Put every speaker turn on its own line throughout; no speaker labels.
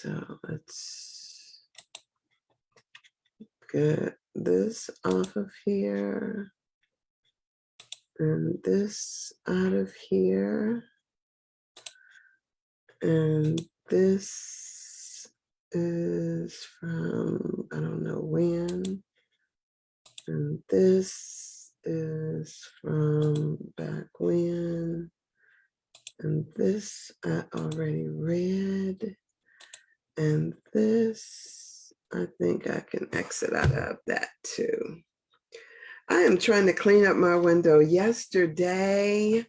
So let's get this off of here and this out of here. And this is from, I don't know when. And this is from back when. And this I already read. And this, I think I can exit out of that too. I am trying to clean up my window. Yesterday,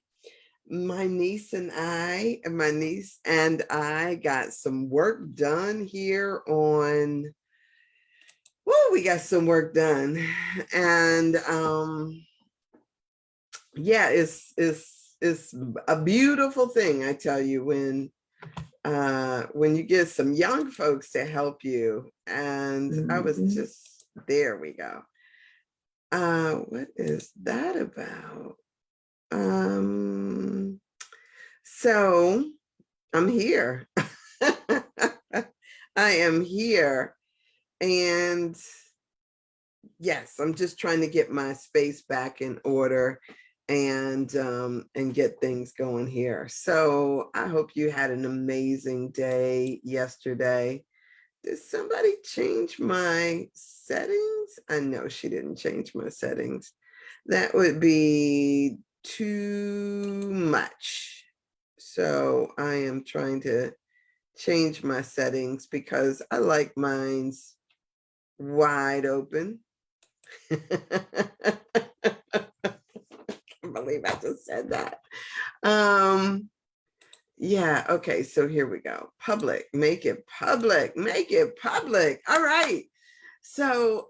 my niece and I got some work done here on, we got some work done. And yeah, it's a beautiful thing, I tell you, when you get some young folks to help you. And I was just, there we go. What is that about? So I'm here. I am here. And yes, I'm just trying to get my space back in order and get things going here. So I hope you had an amazing day yesterday. Did somebody change my settings? I know she didn't change my settings. That would be too much. So I am trying to change my settings because I like mine's wide open. I can't believe I just said that. Yeah, okay, so here we go. Public, make it public, make it public. All right. So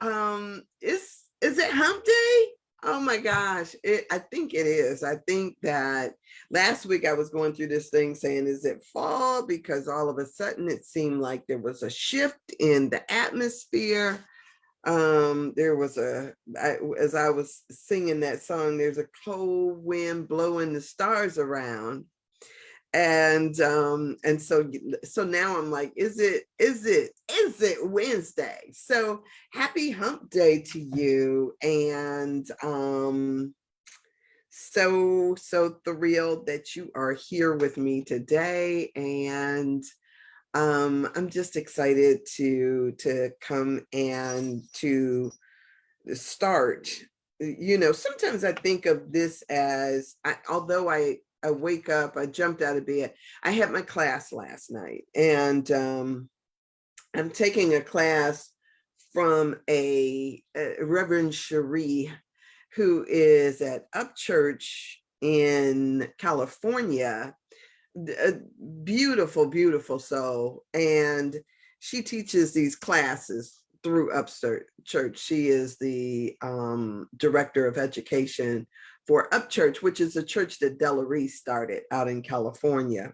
is it hump day? Oh my gosh, I think it is. I think that last week I was going through this thing saying, is it fall? Because all of a sudden it seemed like there was a shift in the atmosphere. There was as I was singing that song, there's a cold wind blowing the stars around. And so now I'm like, is it Wednesday? So happy hump day to you. And so thrilled that you are here with me today. And I'm just excited to come and to start. You know, sometimes I think of this as, although I wake up, I jumped out of bed. I had my class last night, and I'm taking a class from a Reverend Cherie, who is at Upchurch in California. A beautiful, beautiful soul. And she teaches these classes through Upchurch. She is the director of education for Upchurch, which is a church that Della Reese started out in California.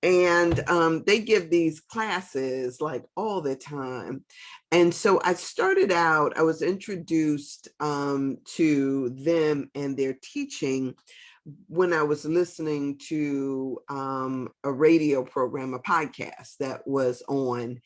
And they give these classes like all the time. And so I started out, I was introduced to them and their teaching when I was listening to a radio program, a podcast that was on,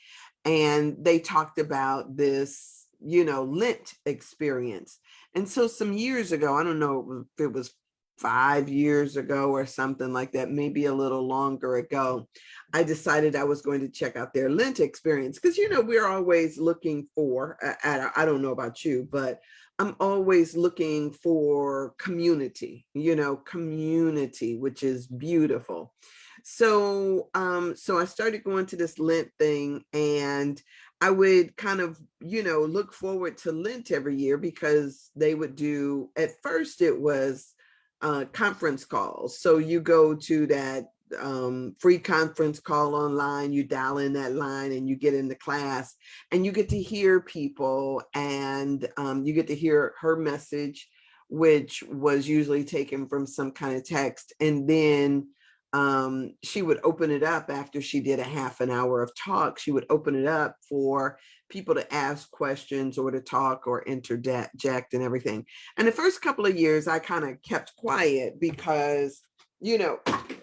and they talked about this, Lent experience. And so some years ago, I don't know if it was 5 years ago or something like that, maybe a little longer ago, I decided I was going to check out their Lent experience. Because, we're always looking for, I don't know about you, but I'm always looking for community, community, which is beautiful. So, so I started going to this Lent thing, and I would kind of, look forward to Lent every year because they would do, at first it was conference calls. So you go to that free conference call online, you dial in that line and you get into class and you get to hear people, and you get to hear her message, which was usually taken from some kind of text. And then she would open it up after she did a half an hour of talk. She would open it up for people to ask questions or to talk or interject and everything. And the first couple of years, I kind of kept quiet because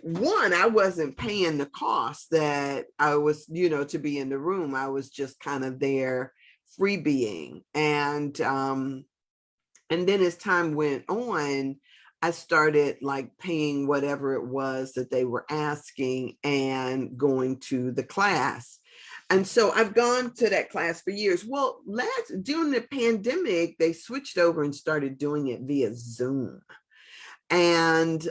one, I wasn't paying the cost that I was, to be in the room. I was just kind of there freebeing. And then as time went on, I started like paying whatever it was that they were asking and going to the class. And so I've gone to that class for years. Well, during the pandemic, they switched over and started doing it via Zoom. And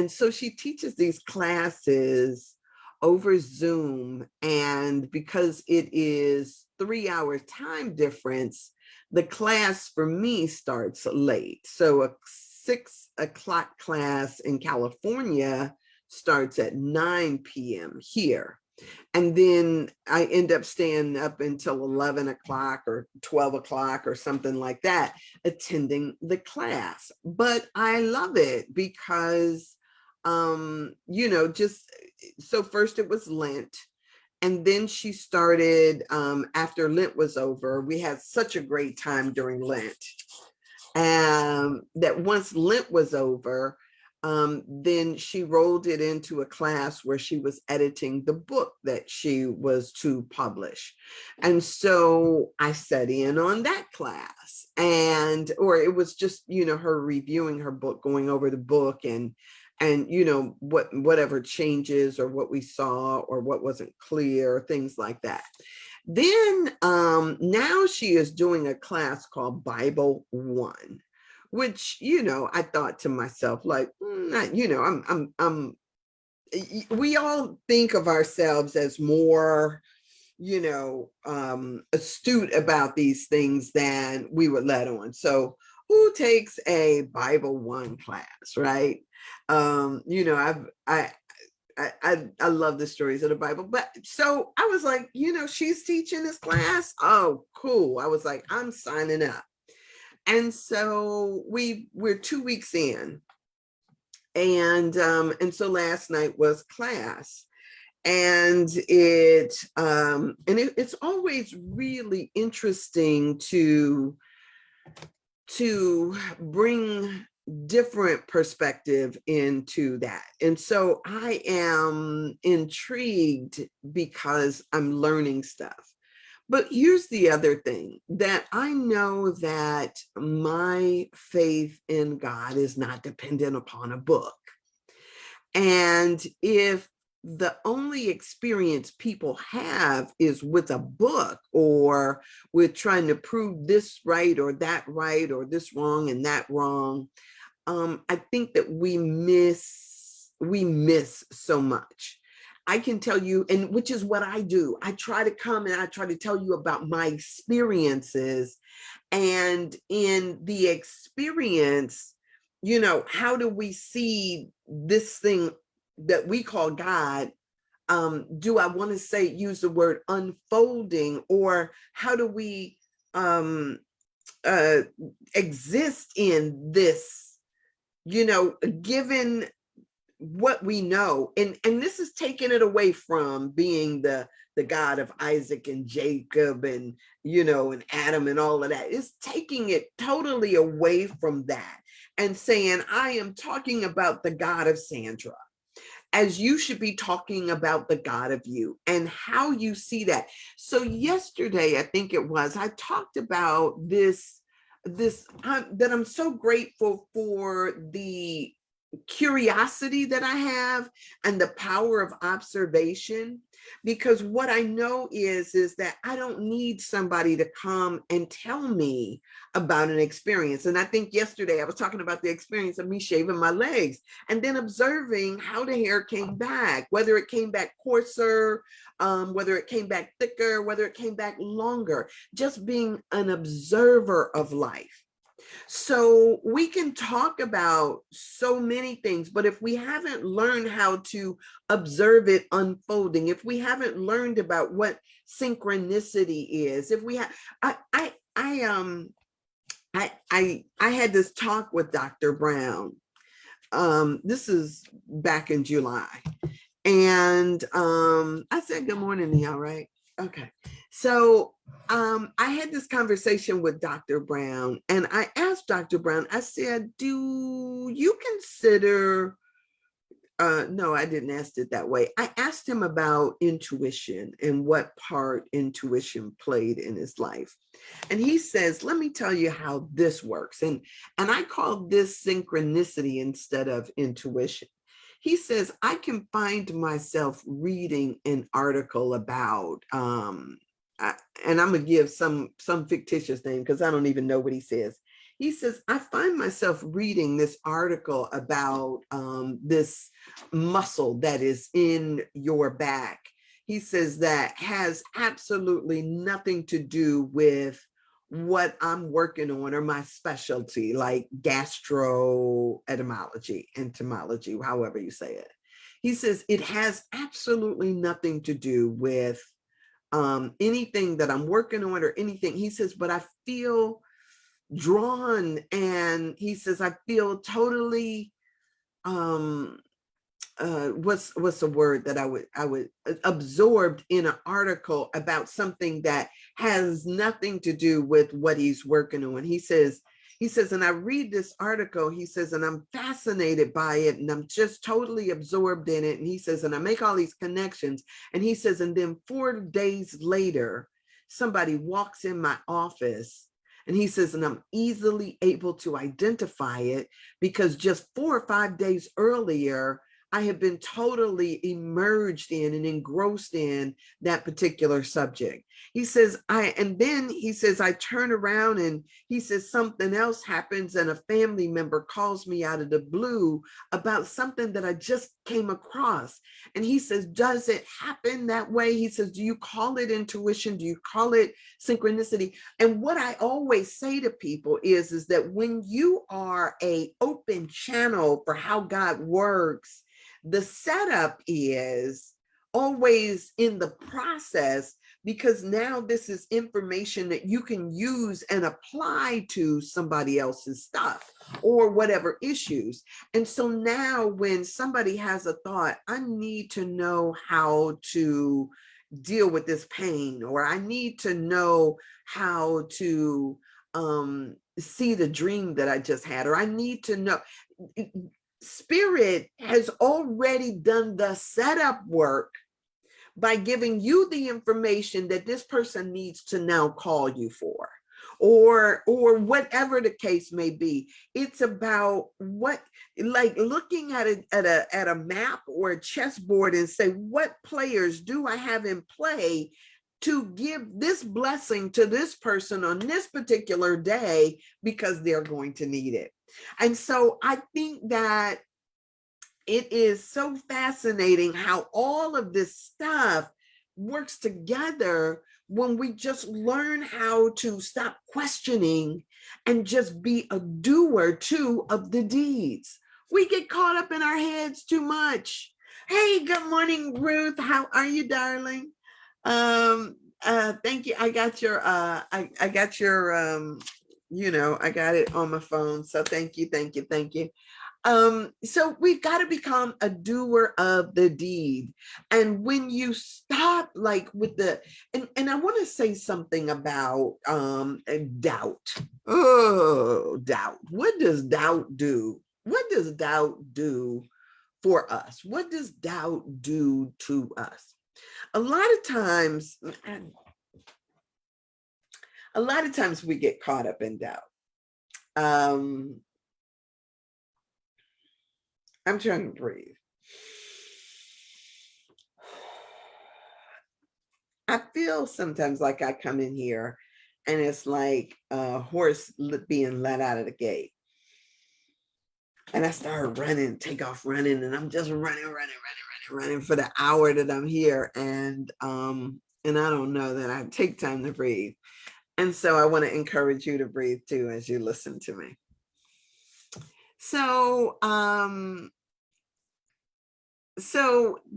so she teaches these classes over Zoom, and because it is 3 hour time difference, the class for me starts late. So a 6 o'clock class in California starts at 9 p.m. here. And then I end up staying up until 11 o'clock or 12 o'clock or something like that, attending the class. But I love it because, just so first it was Lent. And then she started, after Lent was over, we had such a great time during Lent. That once Lent was over, then she rolled it into a class where she was editing the book that she was to publish. And so I sat in on that class, or it was just, her reviewing her book, going over the book and whatever changes or what we saw or what wasn't clear, things like that. Then now she is doing a class called Bible 1, which, I thought to myself, like, we all think of ourselves as more, astute about these things than we would let on. So who takes a Bible 1 class, right? I love the stories of the Bible. But so I was like, she's teaching this class. Oh, cool. I was like, I'm signing up. And so we're 2 weeks in. And so last night was class. And it's always really interesting to bring different perspective into that. And so I am intrigued because I'm learning stuff. But here's the other thing, that I know that my faith in God is not dependent upon a book. And if the only experience people have is with a book, or with trying to prove this right or this wrong and that wrong, I think that we miss so much. I can tell you, and which is what I do. I try to come and I try to tell you about my experiences. And in the experience, how do we see this thing that we call God? Do I want to use the word unfolding, or how do we exist in this, given what we know? And this is taking it away from being the God of Isaac and Jacob and and Adam and all of that. It's taking it totally away from that and saying, I am talking about the God of Sandra, as you should be talking about the God of you and how you see that. So yesterday, I think it was, I talked about this that I'm so grateful for the curiosity that I have and the power of observation, because what I know is that I don't need somebody to come and tell me about an experience. And I think yesterday I was talking about the experience of me shaving my legs and then observing how the hair came back, whether it came back coarser, whether it came back thicker, whether it came back longer, just being an observer of life. So we can talk about so many things, but if we haven't learned how to observe it unfolding, if we haven't learned about what synchronicity is, if we have, I had this talk with Dr. Brown. This is back in July, and I said good morning to y'all, right? Okay. So I had this conversation with Dr. Brown, and I asked Dr. Brown, I said, do you consider No, I didn't ask it that way. I asked him about intuition and what part intuition played in his life. And he says, let me tell you how this works. And I call this synchronicity instead of intuition. He says, I can find myself reading an article about, and I'm gonna give some fictitious name because I don't even know what he says. He says, I find myself reading this article about this muscle that is in your back. He says that has absolutely nothing to do with what I'm working on or my specialty, like gastroentomology, entomology, however you say it. He says it has absolutely nothing to do with anything that I'm working on or anything. He says, but I feel drawn, and he says, I feel totally what's the word that I would absorbed in an article about something that has nothing to do with what he's working on. He says, and I read this article, he says, and I'm fascinated by it, and I'm just totally absorbed in it. And he says, and I make all these connections. And he says, and then 4 days later, somebody walks in my office. And he says, and I'm easily able to identify it because just 4 or 5 days earlier, I have been totally immersed in and engrossed in that particular subject. He says, and then he says, I turn around and he says, something else happens and a family member calls me out of the blue about something that I just came across. And he says, does it happen that way? He says, do you call it intuition? Do you call it synchronicity? And what I always say to people is that when you are an open channel for how God works, the setup is always in the process, because now this is information that you can use and apply to somebody else's stuff or whatever issues. And so now when somebody has a thought, I need to know how to deal with this pain, or I need to know how to see the dream that I just had, or I need to know. Spirit has already done the setup work by giving you the information that this person needs to now call you for, or whatever the case may be. It's about what, like looking at a map or a chessboard and say, what players do I have in play to give this blessing to this person on this particular day, because they're going to need it. And so I think that it is so fascinating how all of this stuff works together when we just learn how to stop questioning and just be a doer too of the deeds. We get caught up in our heads too much. Hey, good morning, Ruth. How are you, darling? Thank you. I got your I got your I got it on my phone. So thank you. So we've got to become a doer of the deed. And when you stop, like with and I want to say something about doubt. Oh, doubt. What does doubt do? What does doubt do for us? What does doubt do to us? A lot of times we get caught up in doubt. I'm trying to breathe. I feel sometimes like I come in here and it's like a horse being let out of the gate. And I start running, take off running, and I'm just running for the hour that I'm here. And I don't know that I take time to breathe. And so I want to encourage you to breathe too as you listen to me. So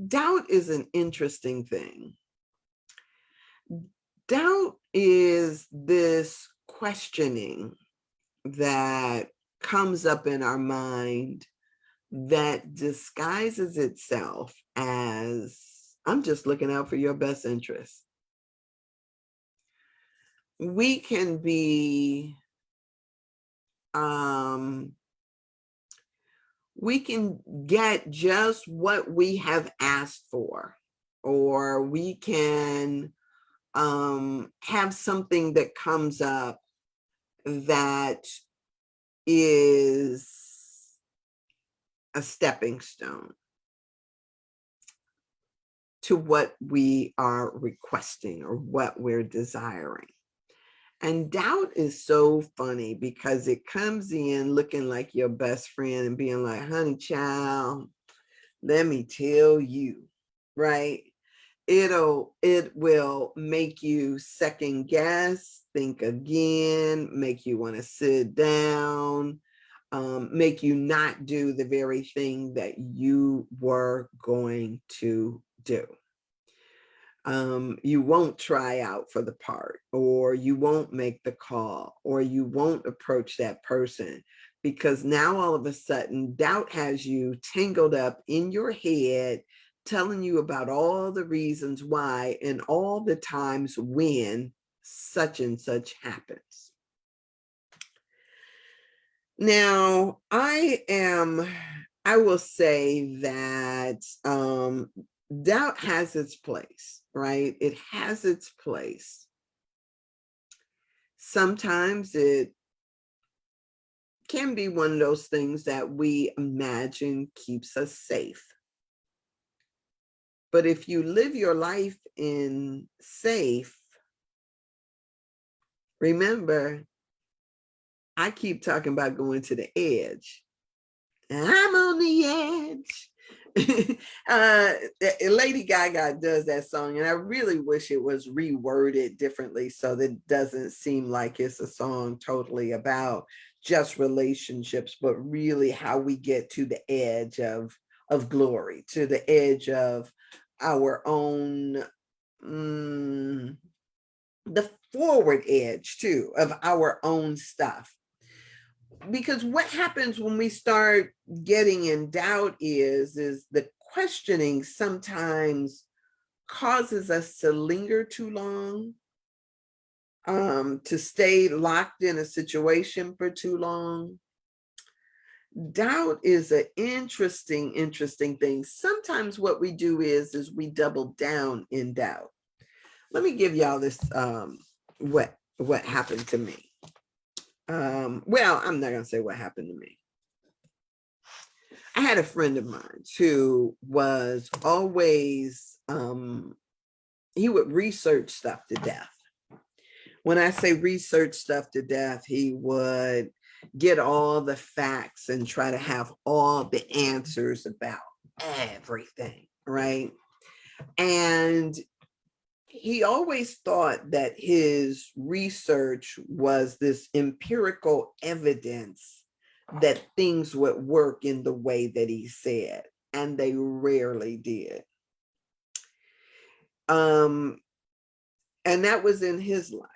doubt is an interesting thing. Doubt is this questioning that comes up in our mind that disguises itself as, I'm just looking out for your best interest. We can be we can get just what we have asked for, or we can have something that comes up that is a stepping stone to what we are requesting or what we're desiring. And doubt is so funny because it comes in looking like your best friend and being like, honey, child, let me tell you, right? It will make you second guess, think again, make you want to sit down, make you not do the very thing that you were going to do. You won't try out for the part, or you won't make the call, or you won't approach that person, because now all of a sudden doubt has you tangled up in your head, telling you about all the reasons why and all the times when such and such happens. Now, I will say that doubt has its place, right? It has its place. Sometimes it can be one of those things that we imagine keeps us safe. But if you live your life in safe, remember, I keep talking about going to the edge. I'm on the edge. Lady Gaga does that song, and I really wish it was reworded differently so that it doesn't seem like it's a song totally about just relationships, but really how we get to the edge of glory, to the edge of our own, the forward edge too, of our own stuff. Because what happens when we start getting in doubt is the questioning sometimes causes us to linger too long, to stay locked in a situation for too long. Doubt is an interesting thing. Sometimes what we do is we double down in doubt. Let me give y'all this, what happened to me. Well, I'm not going to say what happened to me. I had a friend of mine who was always, he would research stuff to death. When I say research stuff to death, he would get all the facts and try to have all the answers about everything, right? And he always thought that his research was this empirical evidence that things would work in the way that he said, and they rarely did. And that was in his life.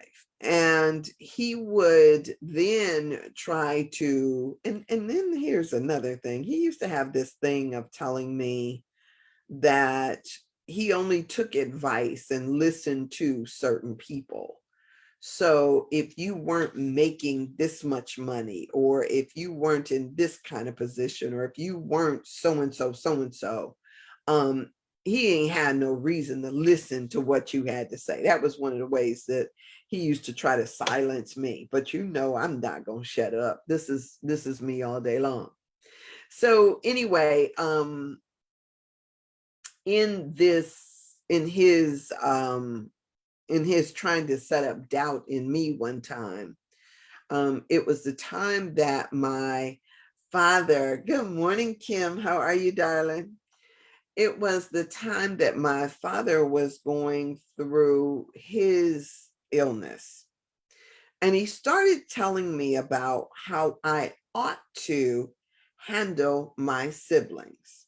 And he would then try to, and then here's another thing. He used to have this thing of telling me that he only took advice and listened to certain people. So if you weren't making this much money, or if you weren't in this kind of position, or if you weren't so-and-so, he ain't had no reason to listen to what you had to say. That was one of the ways that he used to try to silence me. But you know, I'm not going to shut up. This is me all day long. So anyway, in his trying to set up doubt in me one time, it was the time that my father, good morning, Kim, how are you, darling? It was the time that my father was going through his illness. And he started telling me about how I ought to handle my siblings.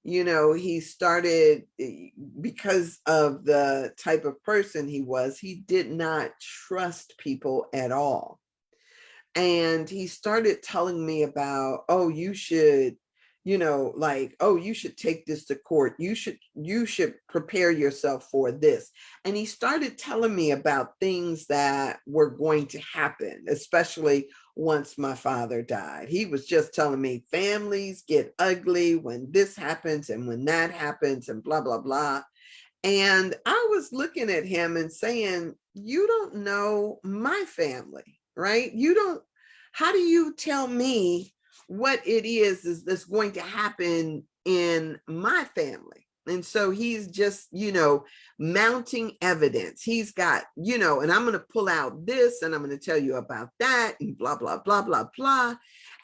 You know, he started, because of the type of person he was, he did not trust people at all. And he started telling me about, oh, you should, you know, like, oh, you should take this to court. You should prepare yourself for this. And he started telling me about things that were going to happen, especially once my father died. He was just telling me families get ugly when this happens and when that happens and blah, blah, blah. And I was looking at him and saying, you don't know my family, right? You don't, how do you tell me what it is that's going to happen in my family? And so he's just, mounting evidence. He's got, and I'm going to pull out this and I'm going to tell you about that and blah, blah, blah, blah, blah.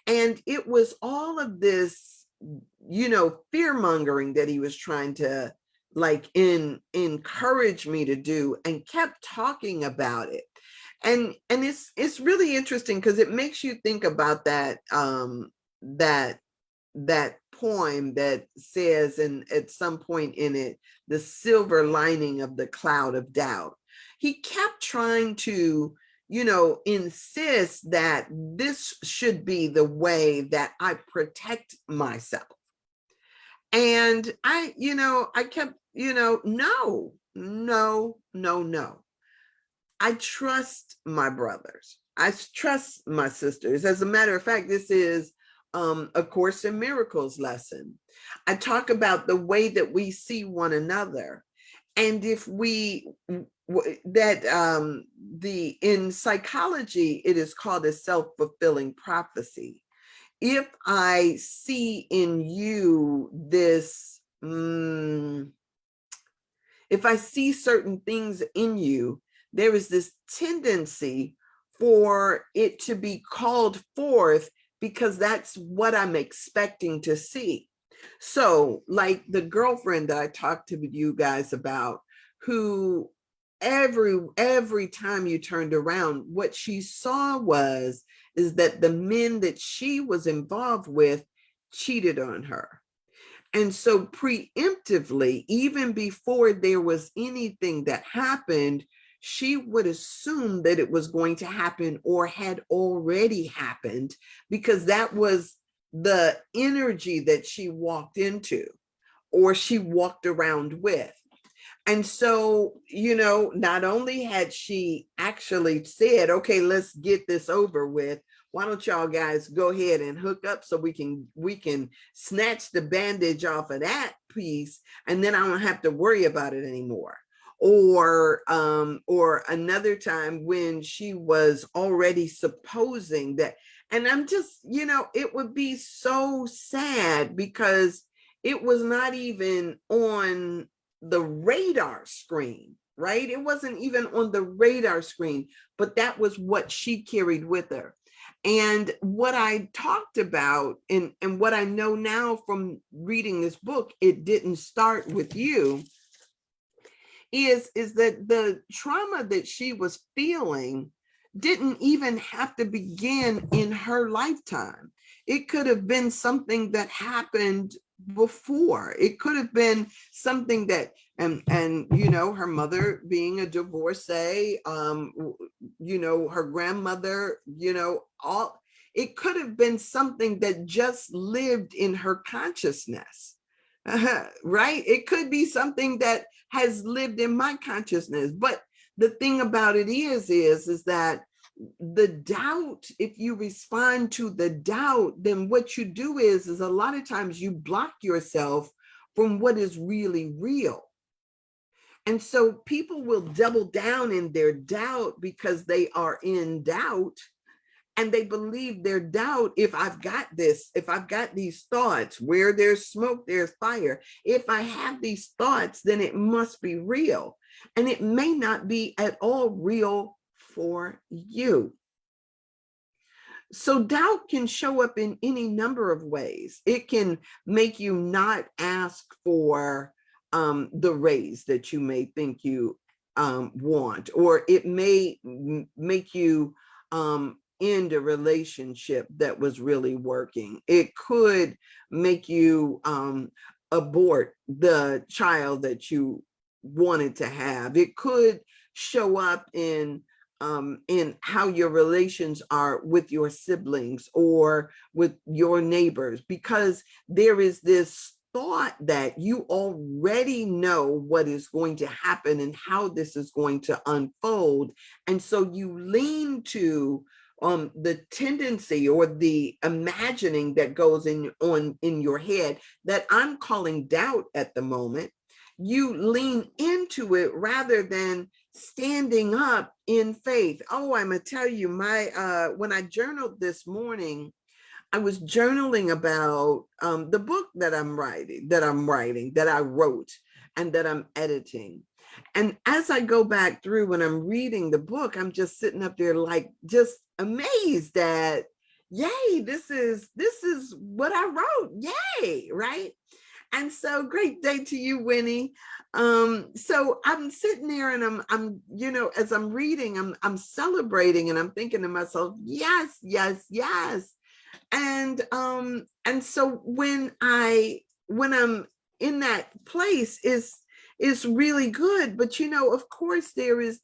And it was all of this, fear mongering that he was trying to encourage me to do, and kept talking about it. And it's really interesting because it makes you think about that that poem that says, and at some point in it, the silver lining of the cloud of doubt. He kept trying to insist that this should be the way that I protect myself. And I kept, no. I trust my brothers. I trust my sisters. As a matter of fact, this is a Course in Miracles lesson. I talk about the way that we see one another. And if we, in psychology, it is called a self-fulfilling prophecy. If I see in you this, if I see certain things in you, there is this tendency for it to be called forth because that's what I'm expecting to see. So like the girlfriend that I talked to you guys about, who every time you turned around, what she saw is that the men that she was involved with cheated on her. And so preemptively, even before there was anything that happened, she would assume that it was going to happen or had already happened, because that was the energy that she walked into or she walked around with. And so, not only had she actually said, okay, let's get this over with. Why don't y'all guys go ahead and hook up so we can snatch the bandage off of that piece, and then I don't have to worry about it anymore. Or another time when she was already supposing that, and I'm just, it would be so sad because it was not even on the radar screen, right? It wasn't even on the radar screen, but that was what she carried with her. And what I talked about and what I know now from reading this book, It Didn't Start With You, is that the trauma that she was feeling didn't even have to begin in her lifetime. It could have been something that happened before. It could have been something that, and her mother being a divorcee, her grandmother, all, it could have been something that just lived in her consciousness. Right? It could be something that has lived in my consciousness. But the thing about it is that the doubt, if you respond to the doubt, then what you do is a lot of times you block yourself from what is really real. And so people will double down in their doubt because they are in doubt. And they believe their doubt, if I've got this, if I've got these thoughts, where there's smoke, there's fire. If I have these thoughts, then it must be real. And it may not be at all real for you. So doubt can show up in any number of ways. It can make you not ask for the raise that you may think you want, or it may make you end a relationship that was really working. It could make you abort the child that you wanted to have. It could show up in how your relations are with your siblings or with your neighbors, because there is this thought that you already know what is going to happen and how this is going to unfold. And so you lean to the tendency or the imagining that goes in your head that I'm calling doubt at the moment, you lean into it rather than standing up in faith. Oh, I'm gonna tell you, my when I journaled this morning, I was journaling about the book that I wrote, and that I'm editing. And as I go back through when I'm reading the book, I'm just sitting up there like just amazed that, yay, this is what I wrote. Yay, right? And so great day to you, Winnie. So I'm sitting there and I'm as I'm reading, I'm celebrating and I'm thinking to myself, yes, yes, yes. And so when I'm in that place is really good. But of course there is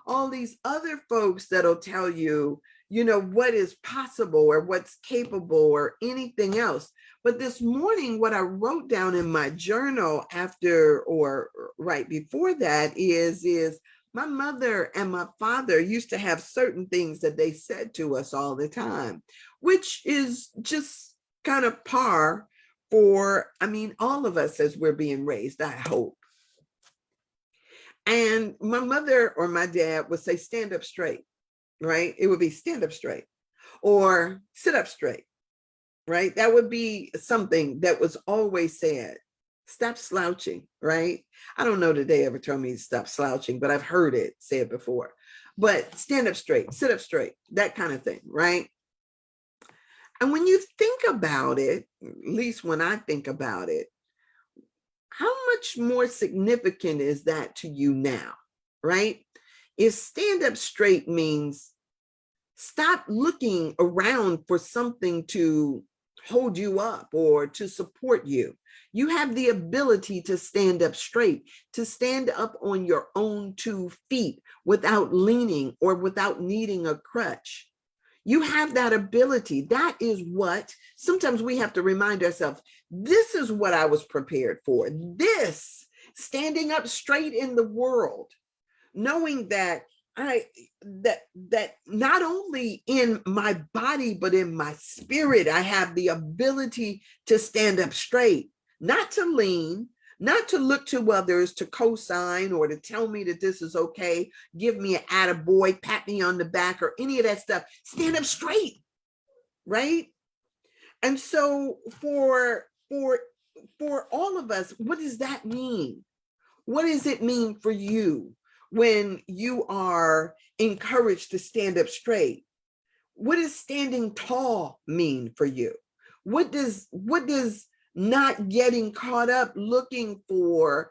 all these other folks that'll tell you, what is possible or what's capable or anything else. But this morning, what I wrote down in my journal after or right before that is my mother and my father used to have certain things that they said to us all the time, which is just kind of par for, all of us as we're being raised, I hope. And my mother or my dad would say, stand up straight, right? It would be stand up straight or sit up straight, right? That would be something that was always said. Stop slouching, right? I don't know that they ever told me to stop slouching, but I've heard it said before. But stand up straight, sit up straight, that kind of thing, right? And when you think about it, at least when I think about it, how much more significant is that to you now, right? If stand up straight means stop looking around for something to hold you up or to support you. You have the ability to stand up straight, to stand up on your own 2 feet without leaning or without needing a crutch. You have that ability. That is what sometimes we have to remind ourselves, this is what I was prepared for. This, standing up straight in the world, knowing that that not only in my body, but in my spirit, I have the ability to stand up straight, not to lean, not to look to others to co-sign or to tell me that this is okay, give me an attaboy, pat me on the back or any of that stuff. Stand up straight, right? And so for all of us, what does that mean? What does it mean for you when you are encouraged to stand up straight? What does standing tall mean for you? What does not getting caught up looking for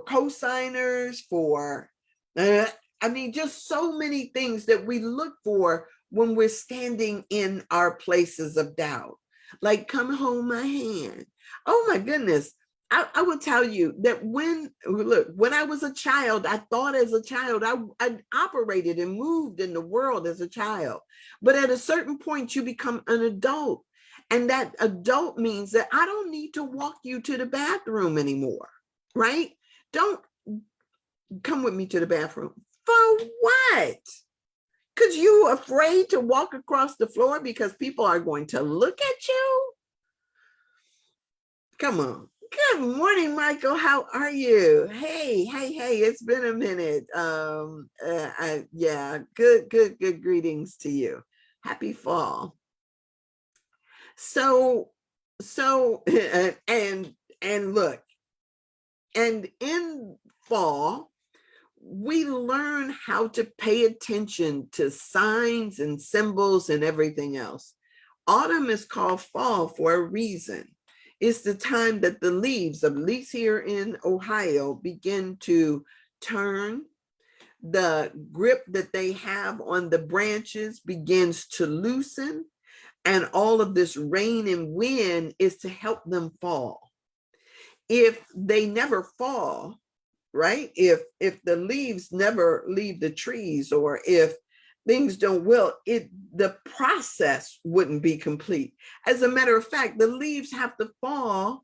co-signers, for just so many things that we look for when we're standing in our places of doubt, like come hold my hand. Oh my goodness. I will tell you that when I was a child, I thought as a child, I operated and moved in the world as a child. But at a certain point, you become an adult. And that adult means that I don't need to walk you to the bathroom anymore, right? Don't come with me to the bathroom. For what? Because you're afraid to walk across the floor because people are going to look at you? Come on. Good morning, Michael. How are you? Hey, it's been a minute. Good greetings to you. Happy fall. So and look, and in fall, we learn how to pay attention to signs and symbols and everything else. Autumn is called fall for a reason. It's the time that the leaves, at least here in Ohio, begin to turn. The grip that they have on the branches begins to loosen. And all of this rain and wind is to help them fall. If they never fall, right? If the leaves never leave the trees, or if things don't wilt, the process wouldn't be complete. As a matter of fact, the leaves have to fall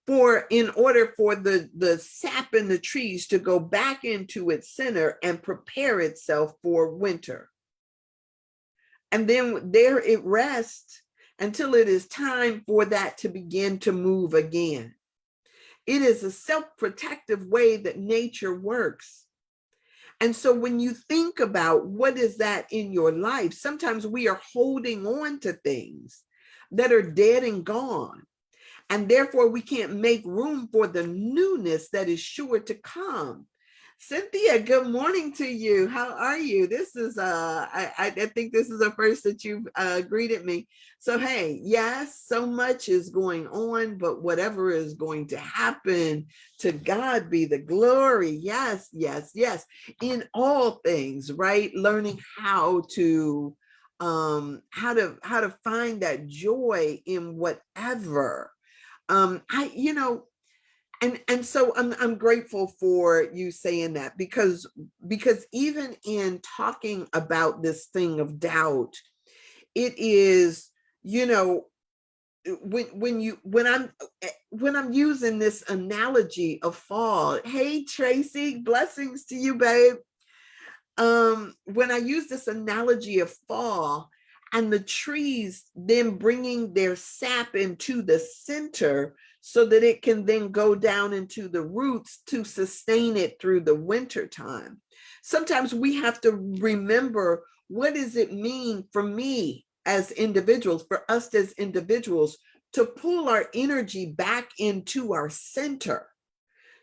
in order for the sap in the trees to go back into its center and prepare itself for winter. And then there it rests until it is time for that to begin to move again. It is a self-protective way that nature works. And so when you think about what is that in your life, sometimes we are holding on to things that are dead and gone. And therefore we can't make room for the newness that is sure to come. Cynthia, good morning to you. How are you? This is I think this is the first that you've greeted me. So hey, yes, so much is going on, but whatever is going to happen, to God be the glory. Yes, yes, yes. In all things, right? Learning how to find that joy in whatever. I and so I'm grateful for you saying that, because even in talking about this thing of doubt, it is, when I'm using this analogy of fall. Hey Tracy, blessings to you, babe. When I use this analogy of fall and the trees then bringing their sap into the center so that it can then go down into the roots to sustain it through the winter time. Sometimes we have to remember, what does it mean for me as individuals, for us as individuals, to pull our energy back into our center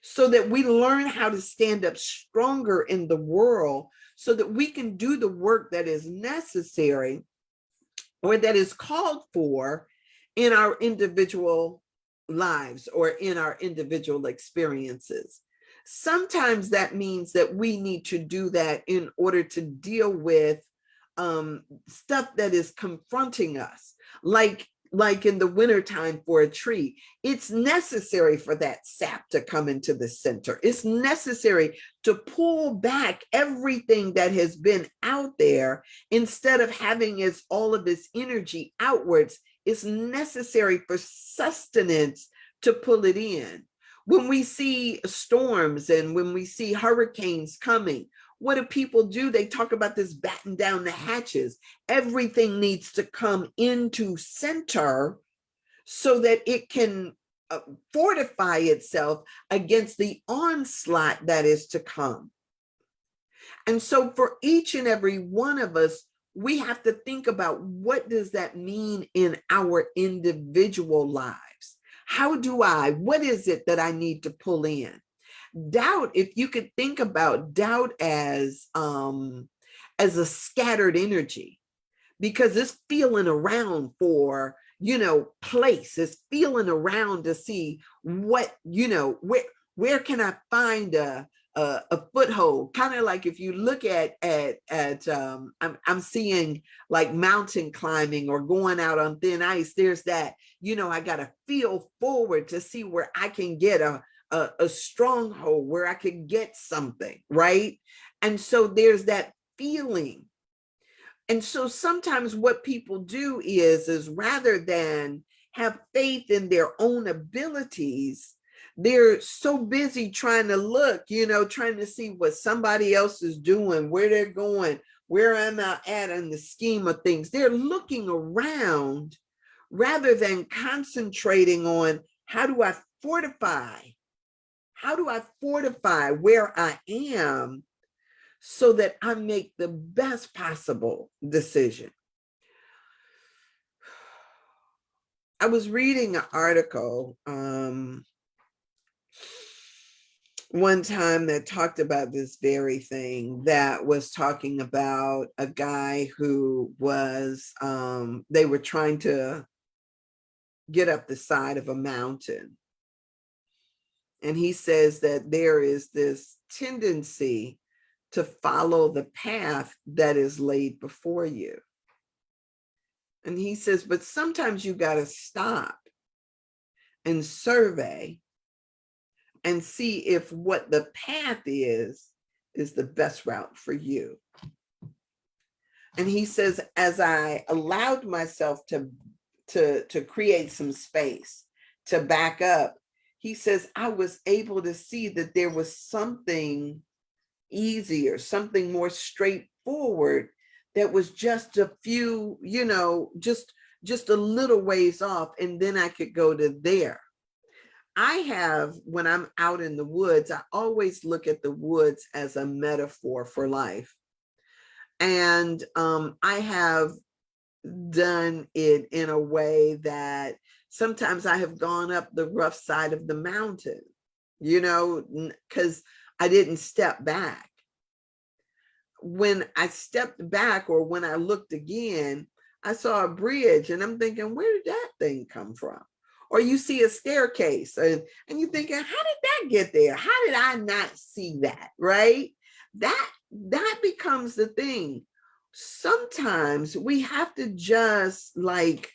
so that we learn how to stand up stronger in the world, so that we can do the work that is necessary or that is called for in our individual lives or in our individual experiences. Sometimes that means that we need to do that in order to deal with stuff that is confronting us, like in the wintertime for a tree. It's necessary for that sap to come into the center. It's necessary to pull back everything that has been out there instead of having all of its energy outwards. It's necessary for sustenance to pull it in. When we see storms and when we see hurricanes coming, what do people do? They talk about this batten down the hatches. Everything needs to come into center so that it can fortify itself against the onslaught that is to come. And so for each and every one of us, we have to think about, what does that mean in our individual lives? What is it that I need to pull in? Doubt, if you could think about doubt as a scattered energy, because it's feeling around for, place. It's feeling around to see what, where can I find a foothold? Kind of like if you look at I'm seeing like mountain climbing or going out on thin ice. There's that, I got to feel forward to see where I can get a stronghold, where I could get something, right? And so there's that feeling. And so sometimes what people do is rather than have faith in their own abilities, they're so busy trying to look, trying to see what somebody else is doing, where they're going, where am I at in the scheme of things. They're looking around rather than concentrating on, how do I fortify where I am so that I make the best possible decision? I was reading an article one time that talked about this very thing, that was talking about a guy who was, they were trying to get up the side of a mountain. And he says that there is this tendency to follow the path that is laid before you. And he says, but sometimes you got to stop and survey and see if what the path is the best route for you. And he says, as I allowed myself to create some space, to back up, he says, I was able to see that there was something easier, something more straightforward that was just a few, just a little ways off, and then I could go to there. I have, when I'm out in the woods, I always look at the woods as a metaphor for life. And I have done it in a way that sometimes I have gone up the rough side of the mountain, because I didn't step back. When I stepped back, or when I looked again, I saw a bridge, and I'm thinking, where did that thing come from? Or you see a staircase, and you're thinking, how did that get there? How did I not see that? Right? That becomes the thing. Sometimes we have to just, like,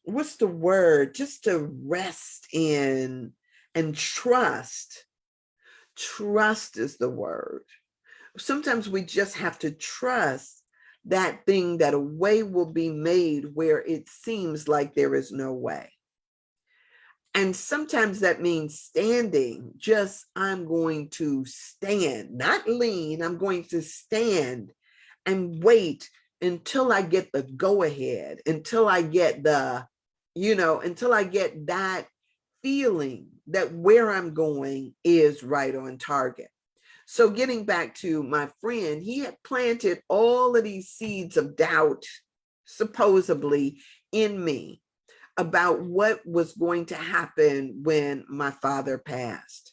what's the word? Just to rest in and trust. Trust is the word. Sometimes we just have to trust that thing, that a way will be made where it seems like there is no way. And sometimes that means standing. Just, I'm going to stand, not lean. I'm going to stand and wait until I get the go ahead, until I get until I get that feeling that where I'm going is right on target. So getting back to my friend, he had planted all of these seeds of doubt, supposedly, in me about what was going to happen when my father passed.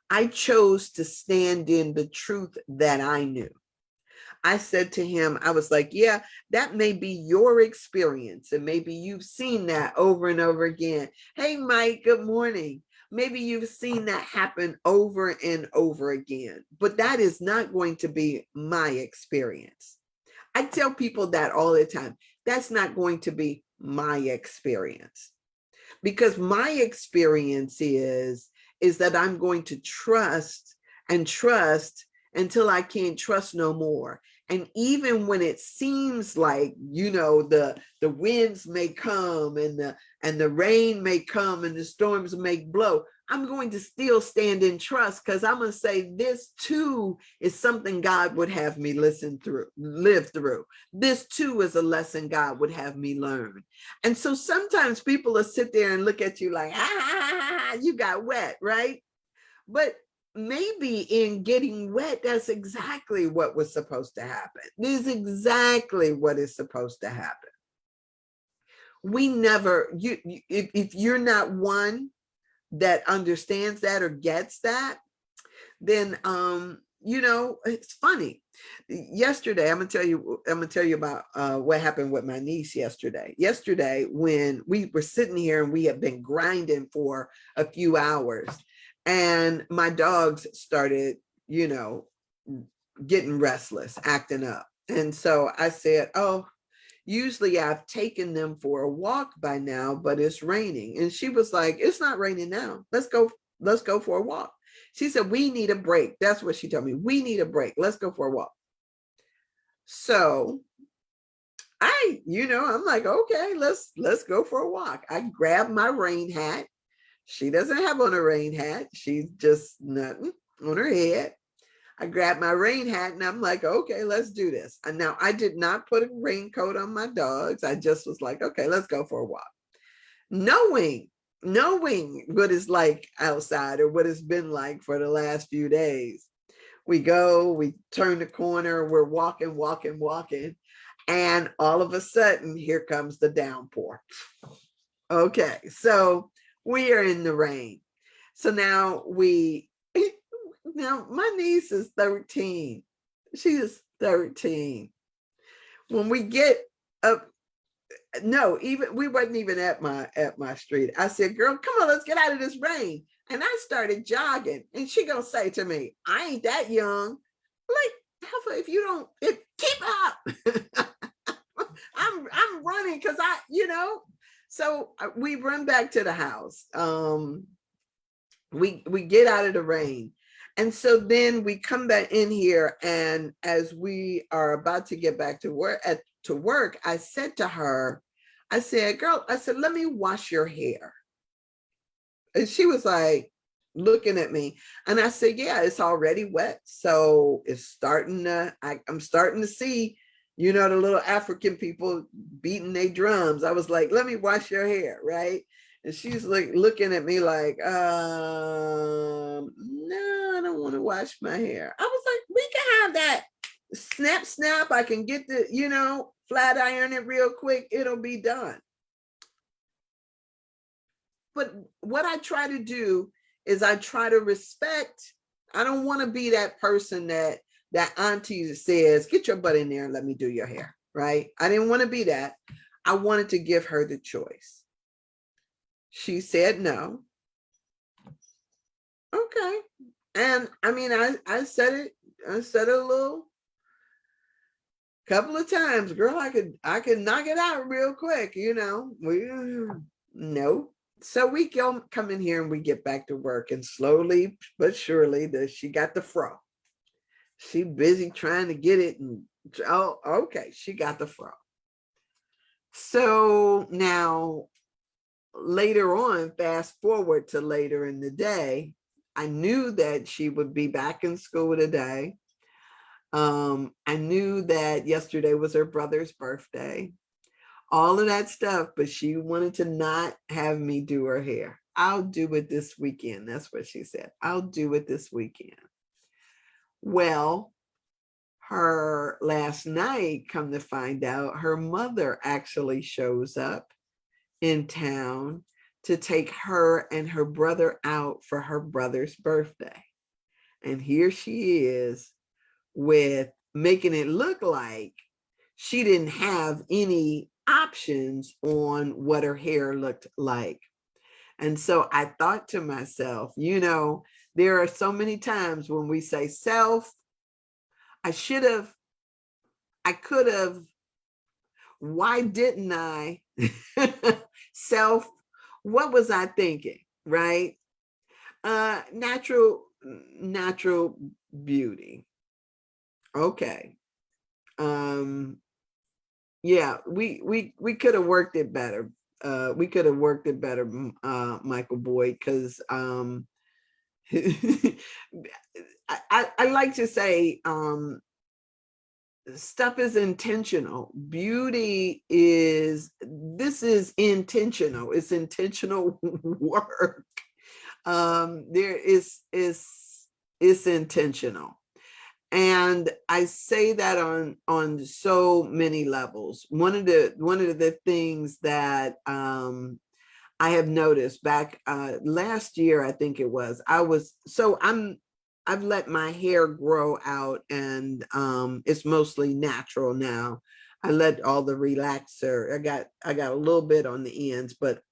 I chose to stand in the truth that I knew. I said to him, I was like, yeah, that may be your experience, and maybe you've seen that over and over again. Hey, Mike, good morning. Maybe you've seen that happen over and over again, but that is not going to be my experience. I tell people that all the time. That's not going to be my experience, because my experience is that I'm going to trust and trust until I can't trust no more. And even when it seems like, the winds may come, and the rain may come, and the storms may blow, I'm going to still stand in trust, because I'm going to say, this too is something God would have me live through. This too is a lesson God would have me learn. And so sometimes people will sit there and look at you like, you got wet, right? But maybe in getting wet, that's exactly what was supposed to happen. This is exactly what is supposed to happen. We never, if you're not one that understands that or gets that, then it's funny. Yesterday, I'm gonna tell you about what happened with my niece yesterday. Yesterday, when we were sitting here and we had been grinding for a few hours, and my dogs started, getting restless, acting up. And so I said, oh, usually I've taken them for a walk by now, but it's raining. And she was like, it's not raining now. Let's go for a walk. She said, we need a break. That's what she told me. We need a break. Let's go for a walk. So I'm like, okay, let's go for a walk. I grabbed my rain hat. She doesn't have on a rain hat. She's just nothing on her head. I grabbed my rain hat and I'm like, okay, let's do this. And now I did not put a raincoat on my dogs. I just was like, okay, let's go for a walk. Knowing what it's like outside, or what it's been like for the last few days. We turn the corner, we're walking. And all of a sudden, here comes the downpour. Okay, so we are in the rain. So now my niece is 13. She is 13. When we get up, we wasn't even at my street. I said, girl, come on, let's get out of this rain. And I started jogging, and she gonna say to me, I ain't that young. Like, keep up. I'm running because so we run back to the house. We get out of the rain. And so then we come back in here, and as we are about to get back to work, I said to her, I said, let me wash your hair. And she was like looking at me, and I said, yeah, it's already wet. So it's I'm starting to see, You know, the little African people beating their drums. I was like, let me wash your hair, right? And she's like looking at me like, no, I don't want to wash my hair. I was like, we can have that snap, snap. I can get the, flat iron it real quick. It'll be done. But what I try to do is I try to respect. I don't want to be that person that auntie says, get your butt in there and let me do your hair, right? I didn't want to be that. I wanted to give her the choice. She said no. Okay. And I mean, I said it a little couple of times, girl, I could knock it out real quick, no. So we come in here and we get back to work, and slowly but surely she got the fro. She busy trying to get it, and okay, she got the fro. So now later on, fast forward to later in the day, I knew that she would be back in school today. I knew that yesterday was her brother's birthday, all of that stuff, but she wanted to not have me do her hair. I'll do it this weekend. That's what she said. I'll do it this weekend. Well, her last night, come to find out, her mother actually shows up in town to take her and her brother out for her brother's birthday. And here she is with making it look like she didn't have any options on what her hair looked like. And so I thought to myself, there are so many times when we say self, I could have, why didn't I? Self, what was I thinking, right? Natural beauty. Okay. Yeah, we could have worked it better. Michael Boyd, because I like to say stuff is intentional. Beauty is intentional. It's intentional work. It's intentional. And I say that on so many levels. One of the things that I have noticed back last year, I think it was, I've let my hair grow out, and it's mostly natural now. I let all the relaxer. I got a little bit on the ends, but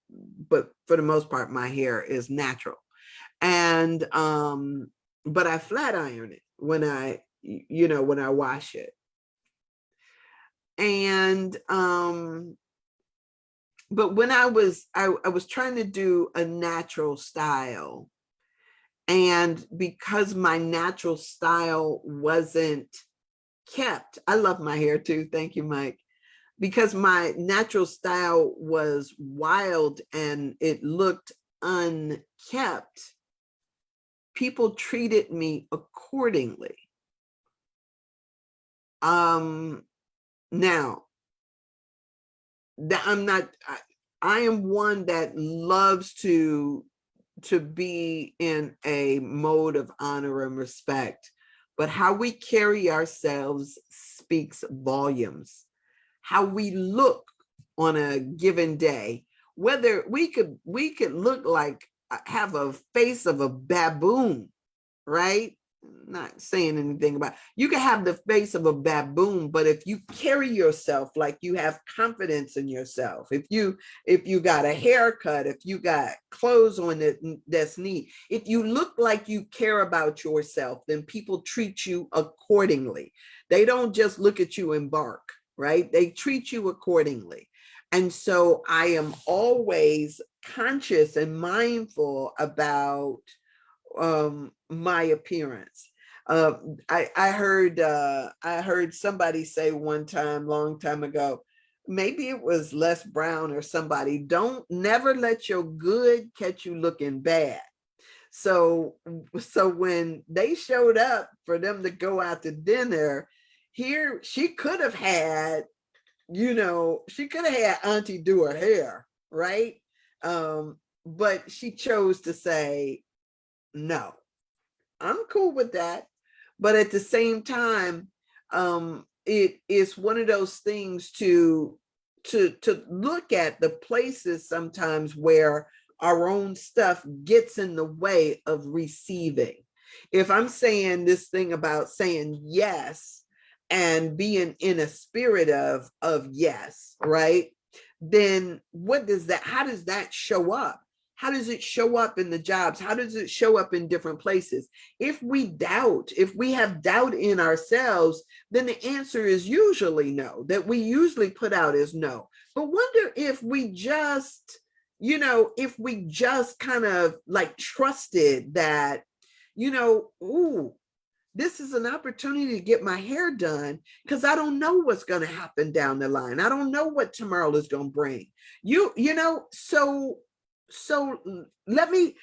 for the most part, my hair is natural. And but I flat iron it when I wash it. And but when I was trying to do a natural style, and because my natural style wasn't kept, I love my hair too, thank you, Mike, because my natural style was wild and it looked unkept, people treated me accordingly. Now that I am one that loves to be in a mode of honor and respect, but how we carry ourselves speaks volumes. How we look on a given day, whether we could look like, have a face of a baboon, right? Not saying anything about, you can have the face of a baboon, but if you carry yourself like you have confidence in yourself, if you got a haircut, if you got clothes on that's neat, if you look like you care about yourself, then people treat you accordingly. They don't just look at you and bark, right? They treat you accordingly. And so I am always conscious and mindful about my appearance. I heard somebody say one time, long time ago, maybe it was Les Brown or somebody, don't never let your good catch you looking bad. So when they showed up for them to go out to dinner, here she could have had, she could have had Auntie do her hair, right? But she chose to say, no, I'm cool with that. But at the same time, it is one of those things to look at the places sometimes where our own stuff gets in the way of receiving. If I'm saying this thing about saying yes and being in a spirit of yes, right? Then how does that show up? How does it show up in the jobs? How does it show up in different places? If we have doubt in ourselves, then the answer is usually no, that we usually put out as no. But wonder if we just, if we just kind of like trusted that, ooh, this is an opportunity to get my hair done because I don't know what's going to happen down the line. I don't know what tomorrow is going to bring. So let me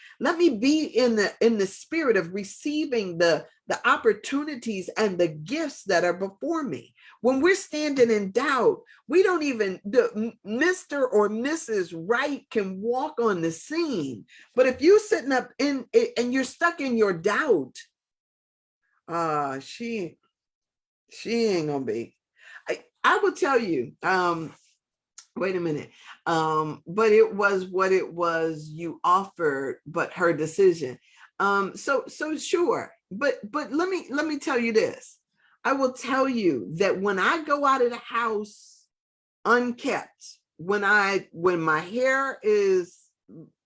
be in the spirit of receiving the opportunities and the gifts that are before me. When we're standing in doubt, we don't even, the Mr. or Mrs. Right can walk on the scene. But if you're sitting up in and you're stuck in your doubt, she ain't gonna be. I will tell you, wait a minute. But it was what it was you offered, but her decision. So sure. But let me tell you this. I will tell you that when I go out of the house unkept, when my hair is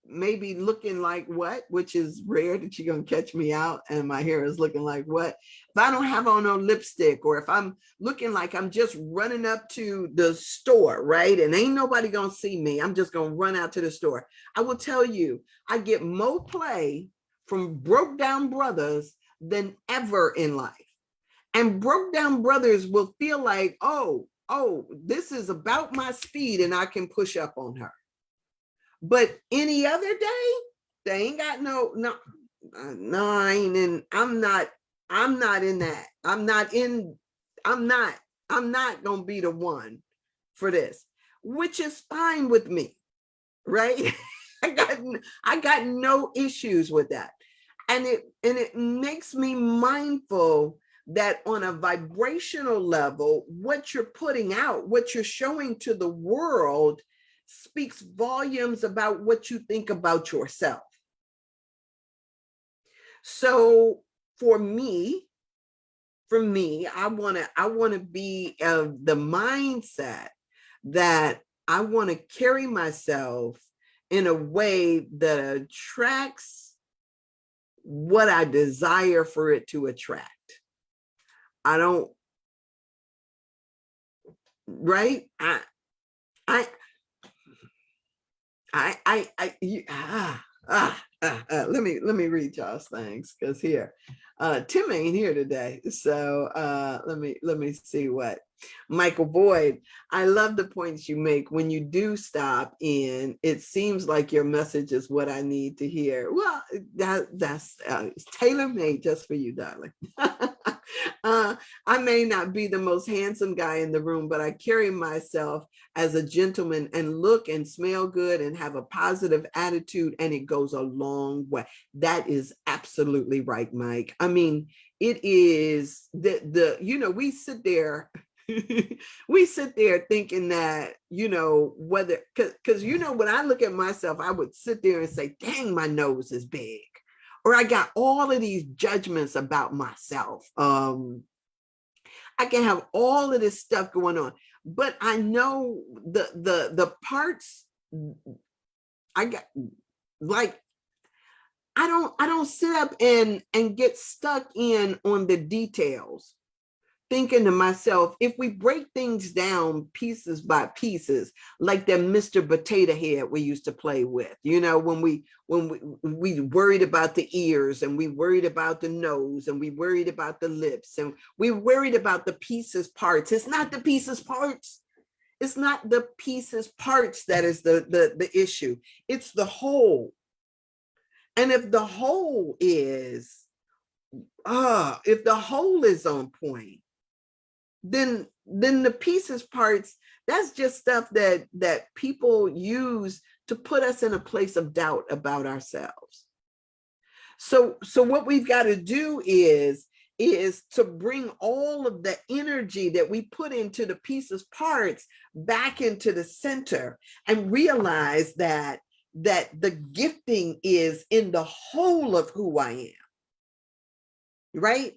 maybe looking like what, which is rare that you're gonna catch me out and my hair is looking like what. If I don't have on no lipstick, or if I'm looking like I'm just running up to the store, right? And ain't nobody gonna see me, I'm just gonna run out to the store. I will tell you, I get more play from broke down brothers than ever in life. And broke down brothers will feel like, oh, this is about my speed and I can push up on her. But any other day, they ain't got no, I ain't in, I'm not in that. I'm not gonna be the one for this, which is fine with me, right? I got no issues with that. And it makes me mindful that on a vibrational level, what you're putting out, what you're showing to the world speaks volumes about what you think about yourself. So for me, I want to be of the mindset that I want to carry myself in a way that attracts what I desire for it to attract. I don't, right? Let me read y'all's things, because here, Tim ain't here today, so let me see what Michael Boyd. I love the points you make. When you do stop in, it seems like your message is what I need to hear. Well, that's tailor made just for you, darling. I may not be the most handsome guy in the room, but I carry myself as a gentleman and look and smell good and have a positive attitude, and it goes a long way. That is absolutely right, Mike. I mean, it is we sit there we sit there thinking that, whether, because when I look at myself, I would sit there and say, dang, my nose is big, or I got all of these judgments about myself. I can have all of this stuff going on, but I know the parts I got, like, I don't sit up and get stuck in on the details, thinking to myself, if we break things down pieces by pieces, like that Mr. Potato Head we used to play with, when we worried about the ears, and we worried about the nose, and we worried about the lips, and we worried about the pieces parts. It's not the pieces parts. It's not the pieces parts that is the issue. It's the whole. And if the whole is on point, then the pieces parts, that's just stuff that people use to put us in a place of doubt about ourselves. So what we've got to do is to bring all of the energy that we put into the pieces parts back into the center, and realize that the gifting is in the whole of who I am, right?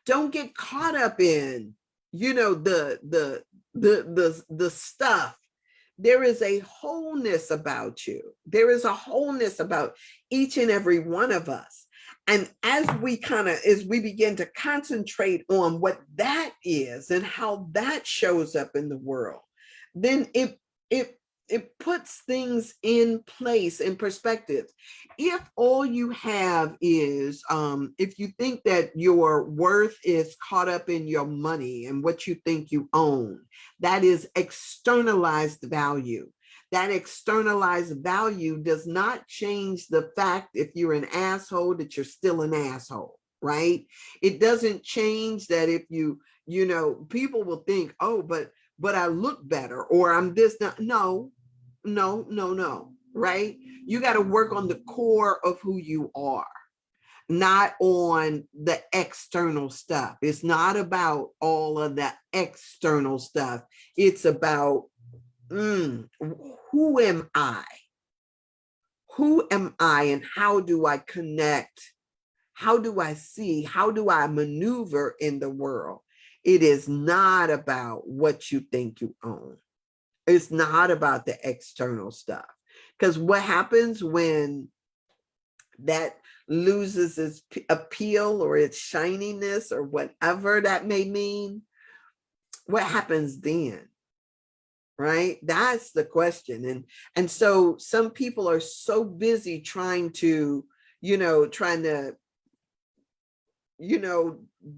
Don't get caught up in, the stuff. There is a wholeness about you. There is a wholeness about each and every one of us. And as we begin to concentrate on what that is and how that shows up in the world, then it puts things in place, in perspective. If all you have is, if you think that your worth is caught up in your money and what you think you own, that is externalized value. That externalized value does not change the fact, if you're an asshole, that you're still an asshole, right? It doesn't change that if people will think, oh, but I look better, or I'm this. No, right? You got to work on the core of who you are, not on the external stuff. It's not about all of that external stuff. It's about who am I? Who am I, and how do I connect? How do I see? How do I maneuver in the world? It is not about what you think you own. It's not about the external stuff. Because what happens when that loses its appeal or its shininess or whatever that may mean? What happens then? Right? That's the question. And so some people are so busy trying to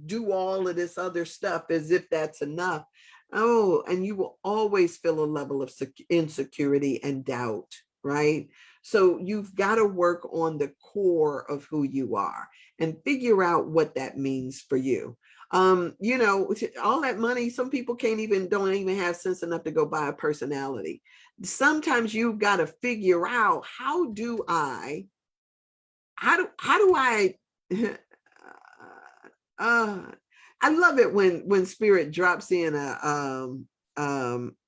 do all of this other stuff as if that's enough. Oh, and you will always feel a level of insecurity and doubt, right? So you've got to work on the core of who you are and figure out what that means for you. All that money, some people don't even have sense enough to go buy a personality. Sometimes you've got to figure out, how do I I love it when spirit drops in an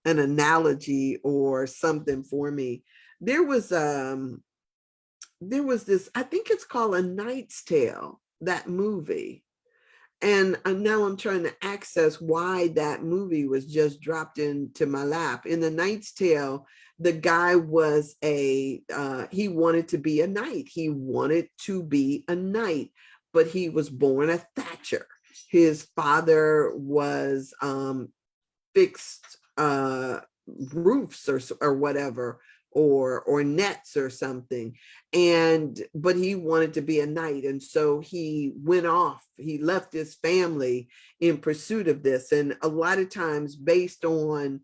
analogy or something for me. There was this, I think it's called A Knight's Tale, that movie. And now I'm trying to access why that movie was just dropped into my lap. In The Knight's Tale, the guy was he wanted to be a knight. He wanted to be a knight, but he was born a thatcher. His father was fixed roofs or whatever, or nets or something. But he wanted to be a knight. And so he went off, he left his family in pursuit of this. And a lot of times, based on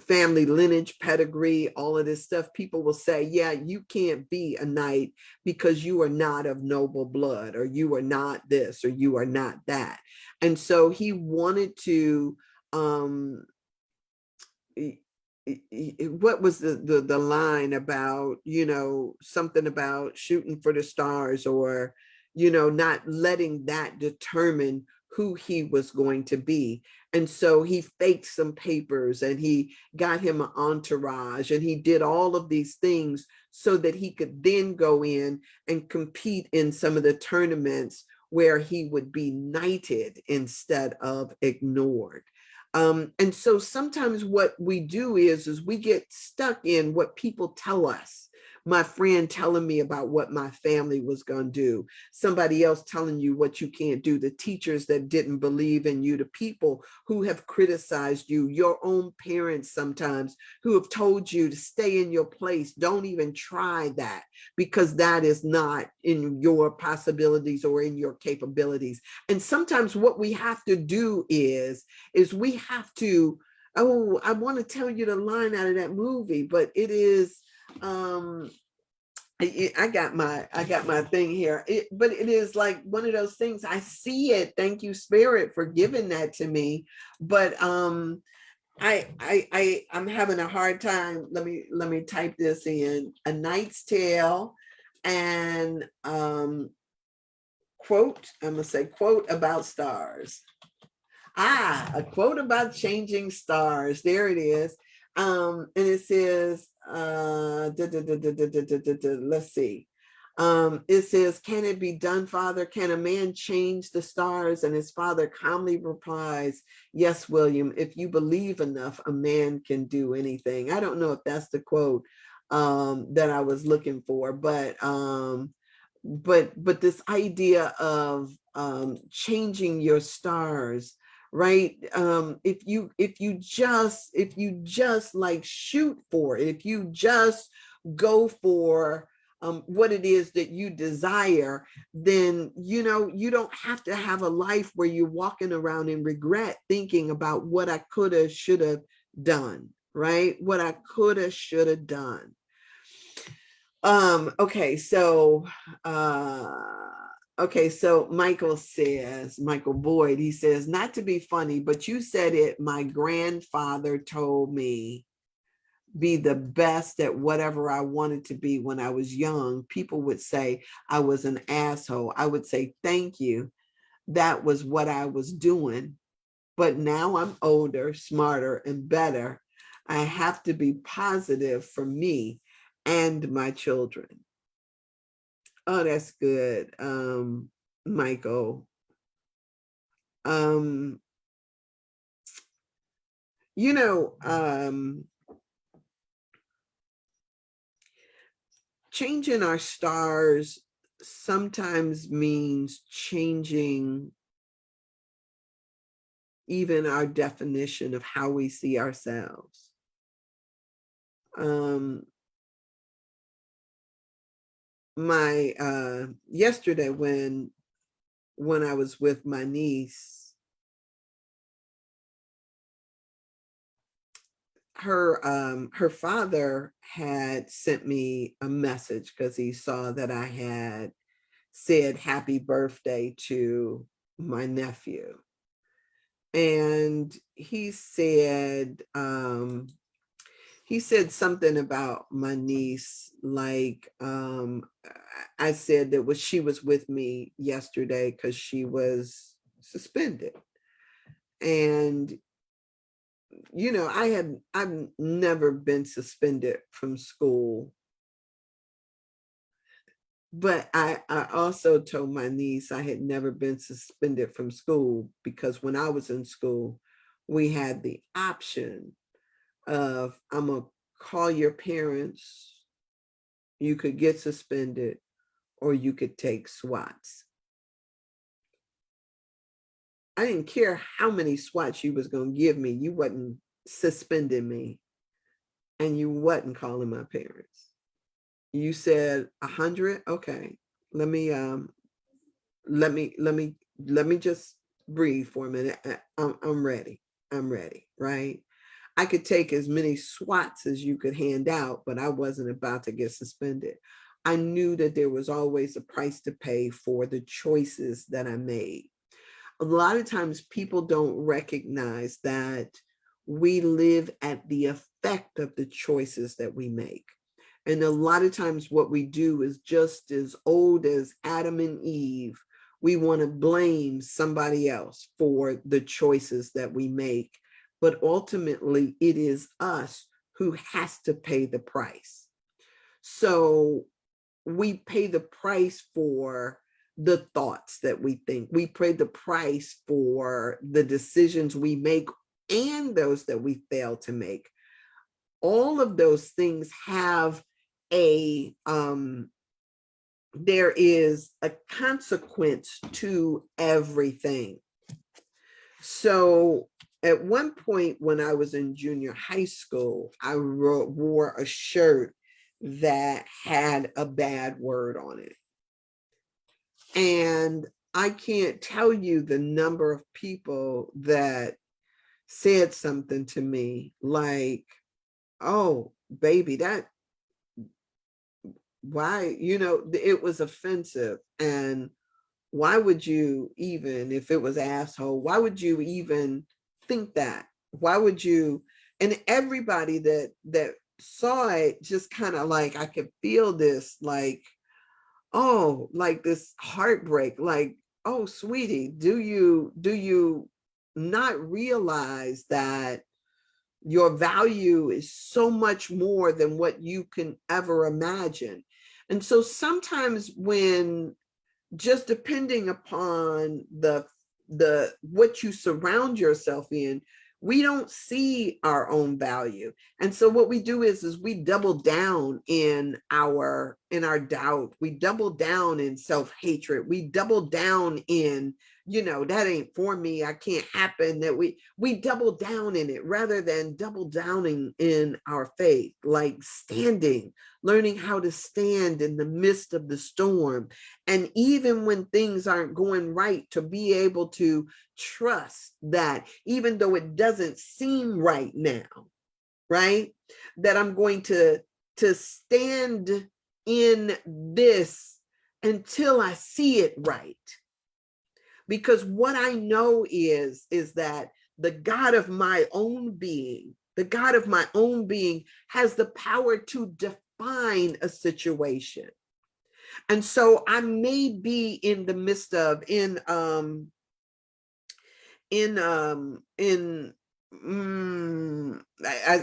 family lineage, pedigree, all of this stuff, people will say, yeah, you can't be a knight because you are not of noble blood, or you are not this, or you are not that. And so he wanted to what was the line about, something about shooting for the stars, or not letting that determine who he was going to be. And so he faked some papers, and he got him an entourage, and he did all of these things so that he could then go in and compete in some of the tournaments where he would be knighted instead of ignored. And so sometimes what we do is we get stuck in what people tell us. My friend telling me about what my family was going to do, somebody else telling you what you can't do, the teachers that didn't believe in you, the people who have criticized you, your own parents sometimes who have told you to stay in your place. Don't even try that, because that is not in your possibilities or in your capabilities. And sometimes what we have to do is we have to, I want to tell you the line out of that movie, but it is, I got my thing here. But it is like one of those things. I see it. Thank you, Spirit, for giving that to me. But I'm having a hard time. Let me type this in. A Knight's Tale and quote. I'm gonna say quote about stars. A quote about changing stars. There it is. And it says, let's see. It says, can it be done, Father? Can a man change the stars? And his father calmly replies, yes, William, if you believe enough, a man can do anything. I don't know if that's the quote that I was looking for, but this idea of changing your stars, right? If you just like shoot for it, if you just go for what it is that you desire, then you don't have to have a life where you're walking around in regret, thinking about what I could have, should have done, right? What I could have, should have done. Okay, so Michael Boyd, he says, not to be funny, but you said it, my grandfather told me be the best at whatever I wanted to be when I was young. People would say I was an asshole. I would say, thank you. That was what I was doing. But now I'm older, smarter, and better. I have to be positive for me and my children. Oh, that's good, Michael. Um, you know, changing our stars sometimes means changing even our definition of how we see ourselves. My yesterday when I was with my niece, her father had sent me a message because he saw that I had said happy birthday to my nephew. And he said something about my niece, like I said that she was with me yesterday because she was suspended. And I've never been suspended from school. But I also told my niece I had never been suspended from school because when I was in school, we had the option of, I'm going to call your parents, you could get suspended, or you could take SWATs. I didn't care how many SWATs you was going to give me. You wasn't suspending me, and you wasn't calling my parents. You said 100. Okay, let me just breathe for a minute. I'm ready. I'm ready. Right. I could take as many SWATs as you could hand out, but I wasn't about to get suspended. I knew that there was always a price to pay for the choices that I made. A lot of times people don't recognize that we live at the effect of the choices that we make. And a lot of times what we do is just as old as Adam and Eve. We want to blame somebody else for the choices that we make. But ultimately, it is us who has to pay the price. So we pay the price for the thoughts that we think. We pay the price for the decisions we make and those that we fail to make. All of those things have there is a consequence to everything. So at one point when I was in junior high school, I wore a shirt that had a bad word on it. And I can't tell you the number of people that said something to me like, oh, baby, why, it was offensive. And why would you even, if it was asshole, why would you even think that? Why would you? And everybody that saw it just kind of like, I could feel this, like, oh, like this heartbreak, like, oh, sweetie, do you not realize that your value is so much more than what you can ever imagine? And so sometimes, when just depending upon the what you surround yourself in, we don't see our own value. And so what we do is we double down in our doubt. We double down in self-hatred. We double down in, that ain't for me, I can't happen. That we double down in it rather than double downing in our faith, like standing, learning how to stand in the midst of the storm. And even when things aren't going right, to be able to trust that even though it doesn't seem right now, right, that I'm going to stand in this until I see it right. Because what I know is that the God of my own being, has the power to define a situation. And so I may be in the midst of,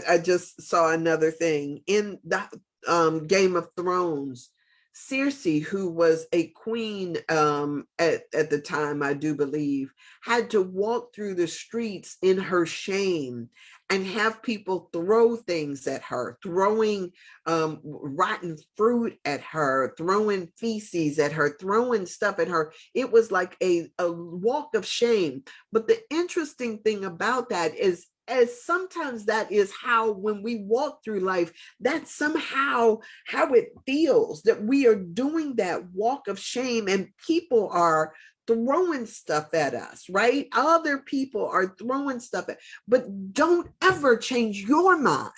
I just saw another thing in the Game of Thrones. Cersei, who was a queen at the time, I do believe, had to walk through the streets in her shame and have people throw things at her, throwing rotten fruit at her, throwing feces at her, throwing stuff at her. It was like a walk of shame. But the interesting thing about that is, as sometimes that is how, when we walk through life, that's somehow how it feels, that we are doing that walk of shame and people are throwing stuff at us, right? Other people are throwing stuff at, but don't ever change your mind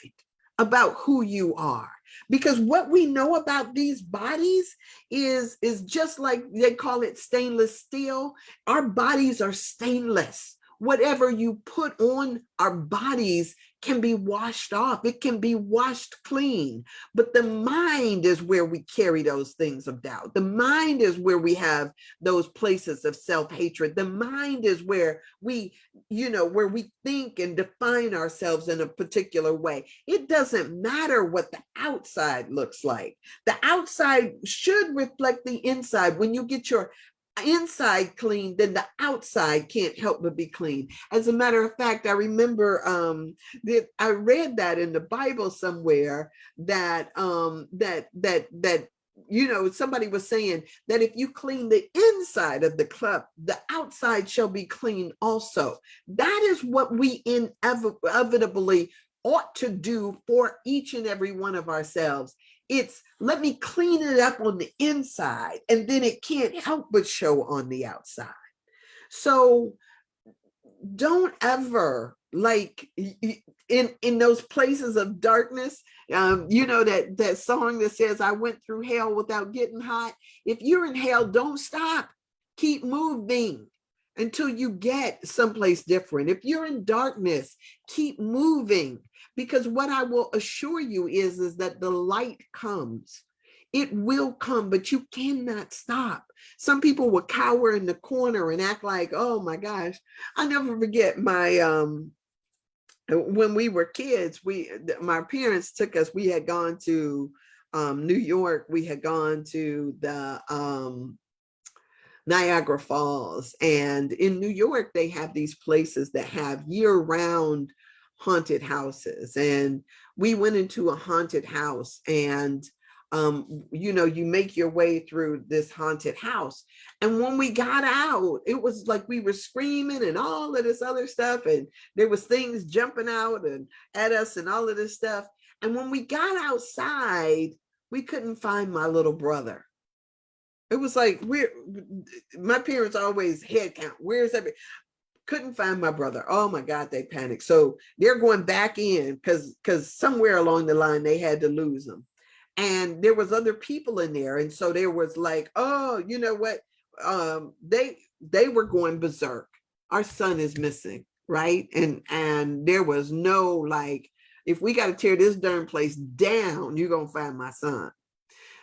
about who you are. Because what we know about these bodies is just like they call it stainless steel. Our bodies are stainless. Whatever you put on our bodies can be washed off. It can be washed clean. But the mind is where we carry those things of doubt. The mind is where we have those places of self-hatred. The mind is where we think and define ourselves in a particular way. It doesn't matter what the outside looks like. The outside should reflect the inside. When you get your inside clean, then the outside can't help but be clean. As a matter of fact, I remember that I read that in the Bible somewhere, that somebody was saying that if you clean the inside of the cup, the outside shall be clean also. That is what we inevitably ought to do for each and every one of ourselves. It's, let me clean it up on the inside, and then it can't help but show on the outside. So don't ever, like, in those places of darkness, that song that says, I went through hell without getting hot. If you're in hell, don't stop. Keep moving until you get someplace different. If you're in darkness, keep moving. Because what I will assure you is that the light comes. It will come, but you cannot stop. Some people will cower in the corner and act like, oh my gosh. I never forget when we were kids, my parents took us, we had gone to New York. We had gone to the Niagara Falls. And in New York, they have these places that have year-round haunted houses. And we went into a haunted house, and you make your way through this haunted house. And when we got out, it was like we were screaming and all of this other stuff. And there was things jumping out and at us and all of this stuff. And when we got outside, we couldn't find my little brother. It was like, my parents always head count. Where's everybody? Couldn't find my brother. Oh my God, they panicked. So they're going back in because somewhere along the line they had to lose him. and there was other people in there, and so there was like, oh, you know what, they were going berserk. Our son is missing, right? And there was no like, if we got to tear this darn place down, you're gonna find my son.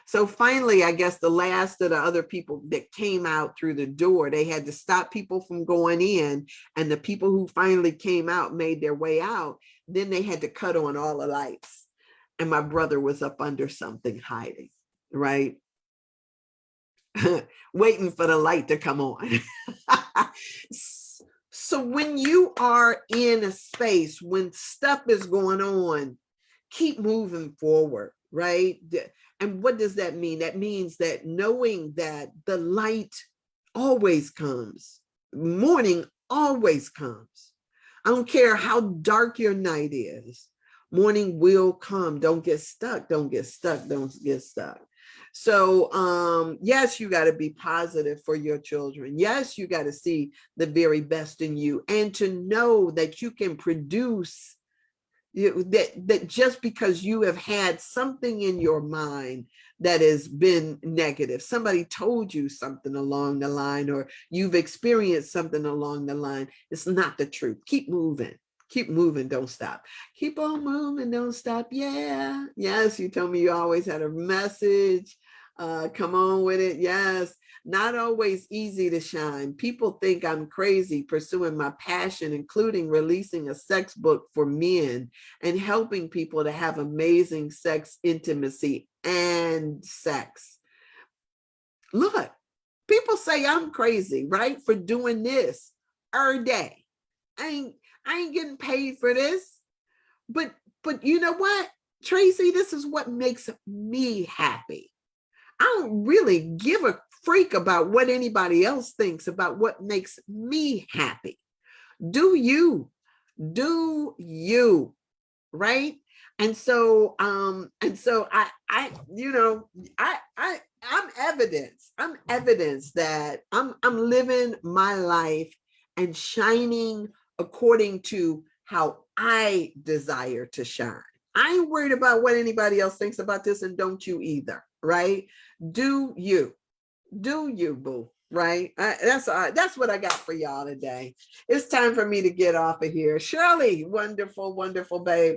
So finally, I guess the last of the other people that came out through the door, they had to stop people from going in. And the people who finally came out made their way out. Then they had to cut on all the lights. And my brother was up under something hiding, right? Waiting for the light to come on. So when you are in a space, when stuff is going on, keep moving forward, right? And what does that mean? That means that knowing that the light always comes, morning always comes. I don't care how dark your night is, morning will come. Don't get stuck. Don't get stuck. Don't get stuck. So yes, you got to be positive for your children. Yes, you got to see the very best in you, and to know that you can produce, that just because you have had something in your mind that has been negative, somebody told you something along the line, or you've experienced something along the line, it's not the truth. Keep moving. Keep moving, don't stop. Keep on moving, don't stop. Yeah. Yes, you told me you always had a message. Come on with it. Yes. Not always easy to shine. People think I'm crazy pursuing my passion, including releasing a sex book for men and helping people to have amazing sex, intimacy, and sex. Look, people say I'm crazy, right? For doing this every day. I ain't getting paid for this. But you know what, Tracy, this is what makes me happy. I don't really give a freak about what anybody else thinks about what makes me happy. Do you, right? And so I'm evidence. I'm evidence that I'm living my life and shining according to how I desire to shine. I ain't worried about what anybody else thinks about this, and don't you either, right? Do you, boo, right? That's what I got for y'all today. It's time for me to get off of here. Shirley, wonderful, wonderful babe.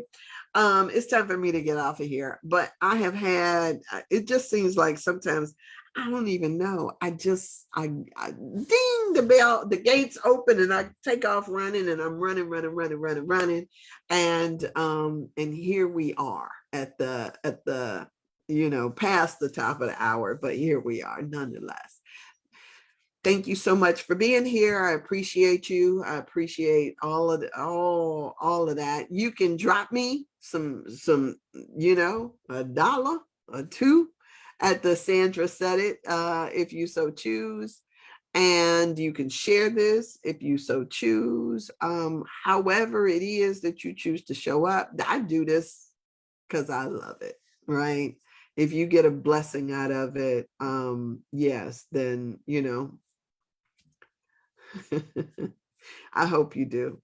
It's time for me to get off of here. But I have had, it just seems like sometimes I don't even know. I ding the bell, the gates open, and I take off running, and I'm running. And here we are at the past the top of the hour, but here we are nonetheless. Thank you so much for being here. I appreciate you. I appreciate all of that. You can drop me some, a dollar or two at the Sandra Said It, if you so choose. And you can share this if you so choose. However it is that you choose to show up. I do this because I love it, right? If you get a blessing out of it, yes, then, I hope you do.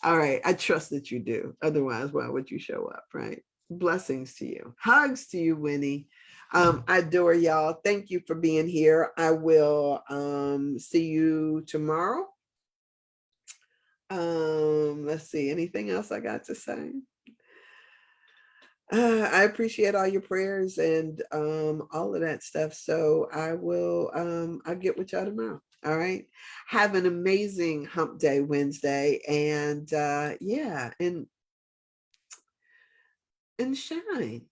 All right. I trust that you do. Otherwise, why would you show up, right? Blessings to you. Hugs to you, Winnie. I adore y'all. Thank you for being here. I will see you tomorrow. Let's see. Anything else I got to say? I appreciate all your prayers and all of that stuff. So I'll get with y'all tomorrow. All right. Have an amazing Hump Day Wednesday. And and shine.